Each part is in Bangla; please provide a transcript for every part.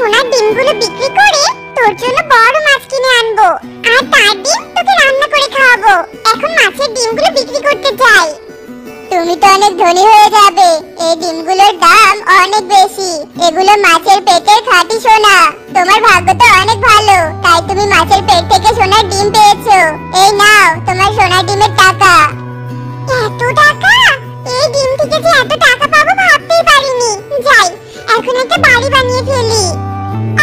সোনার ডিমগুলো বিক্রি করে তোর জন্য বড় মাছ কিনে আনবো, আর তার ডিম তোকে রান্না করে খাওয়াবো। এখন মাছের ডিমগুলো বিক্রি করতে চাই। তুমি তো অনেক ধনী হয়ে যাবে, এই ডিমগুলোর দাম অনেক বেশি। এগুলো মাছের পেটের খাঁটি সোনা। তোমার ভাগ্য তো অনেক ভালো, তাই তুমি মাছের পেট থেকে সোনার ডিম পেয়েছো। এই নাও তোমার সোনার ডিমের টাকা। এত টাকা? এই ডিম থেকে যে এত টাকা পাবো ভাবতেই পারিনি। যাই, এখন একটা বাড়ি বানিয়ে ফেলি।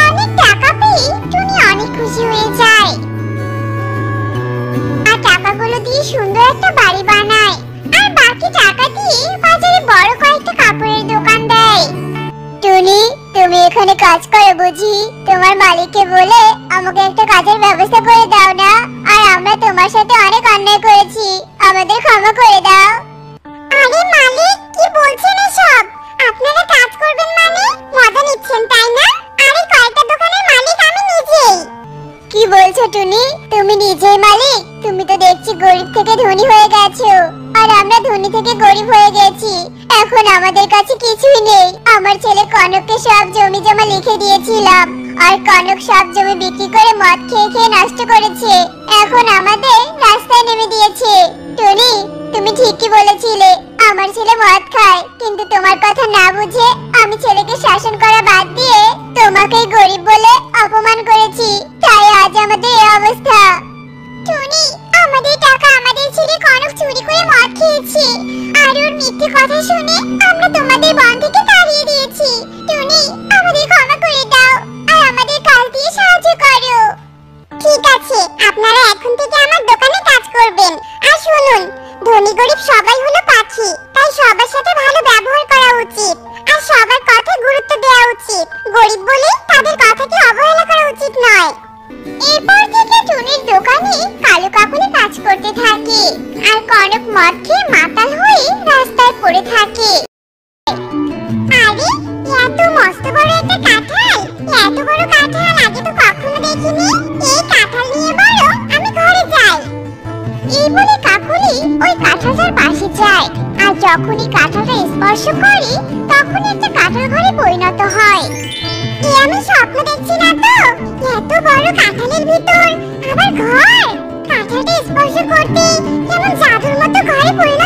অনেক টাকা পেয়ে টুনি অনেক খুশি হয়ে যায়, আর টাকাগুলো দিয়ে সুন্দর একটা বাড়ি বানায়, আর বাকি টাকা দিয়ে বাজারে বড় কয়েকটা কাপড়ের দোকান দেয়। টুনি, তুমি এখানে কাজ করো বুঝি? তোমার মালিককে বলে আমাকে একটা কাজের ব্যবস্থা করে দাও না। আর আমরা তোমার সাথে অনেক অন্যায় করেছি, আমাদের ক্ষমা করে দাও। আরে মালিক, কি বলছেন এসব? আপনারা কাজ করবেন মানে মজা নিচ্ছেন তাই না? আরে কয়টা দোকানের মালিক আমি নিজেই। কি বলছো টুনি, তুমি নিজেই মালিক? তুমি তো দেখছি গরিব থেকে ধনী হয়ে গেছো, আর আমরা ধনী থেকে গরিব হয়ে গেছি। এখন আমাদের কাছে কিছুই নেই। আমার ছেলে কনককে সব জমি জমা লিখে দিয়েছিলাম, আর কনক সব জমি বিক্রি করে মদ খেয়ে খেয়ে নষ্ট করেছে। এখন আমাদের রাস্তায় নেমে দিয়েছে। টুনি, তুমি ঠিকই বলেছিলে, আমার ছেলে মদ খায়, কিন্তু তোমার কথা না বুঝে আমি ছেলেকে শাসন করা বাদ দিয়ে তোমাকেই গরিব বলে অপমান করেছি, তাই আজ আমাদের এই অবস্থা। টুনি, আমাদের টাকা আমাদের ছেলে কনক চুরি করে মদ খেয়েছে, আর ওর মিথ্যে কথা শুনে আমরা তোমাদের বন থেকে তাড়িয়ে দিয়েছি। টুনি, আমাদের ক্ষমা করে দাও, আর আমাদের কাজ দিয়ে সাহায্য করো। ঠিক আছে, আপনারা এখন থেকে আমার দোকানে কাজ করবেন। আর শুনুন, ধনী গরিব সবাই হলো পাখি, তাই সবার সাথে ভালো ব্যবহার করা উচিত, আর সবার কথায় গুরুত্ব দেওয়া উচিত। গরিব বলে তাদের কথাকে অবহেলা করা উচিত নয়। এরপর থেকে টুনির দোকানে কালু কাকুলি কাজ করতে থাকে, আর কনক মদ খেয়ে মাতাল হয়ে রাস্তায় পড়ে থাকে। আরে, এত মস্ত বড় একটা কাঁঠাল! এত বড় কাঁঠাল আগে তো কখনো দেখিনি। এই কাঁঠাল নিয়ে বরং আমি ঘরে যাই। এই বলে কাকুলি ওই কাঁঠালটার পাশে যায়, আর যখনই কাঁঠালটা স্পর্শ করে তখনই একটা কাঁঠাল ঘরে পরিণত হয়। এ আমি স্বপ্ন দেখছি না তো? এত বড় কাঁঠালের ভিতর আবার ঘর! কাঁঠালটা স্পর্শ করতে কেমন জাদুর মতো ঘরে পরিণত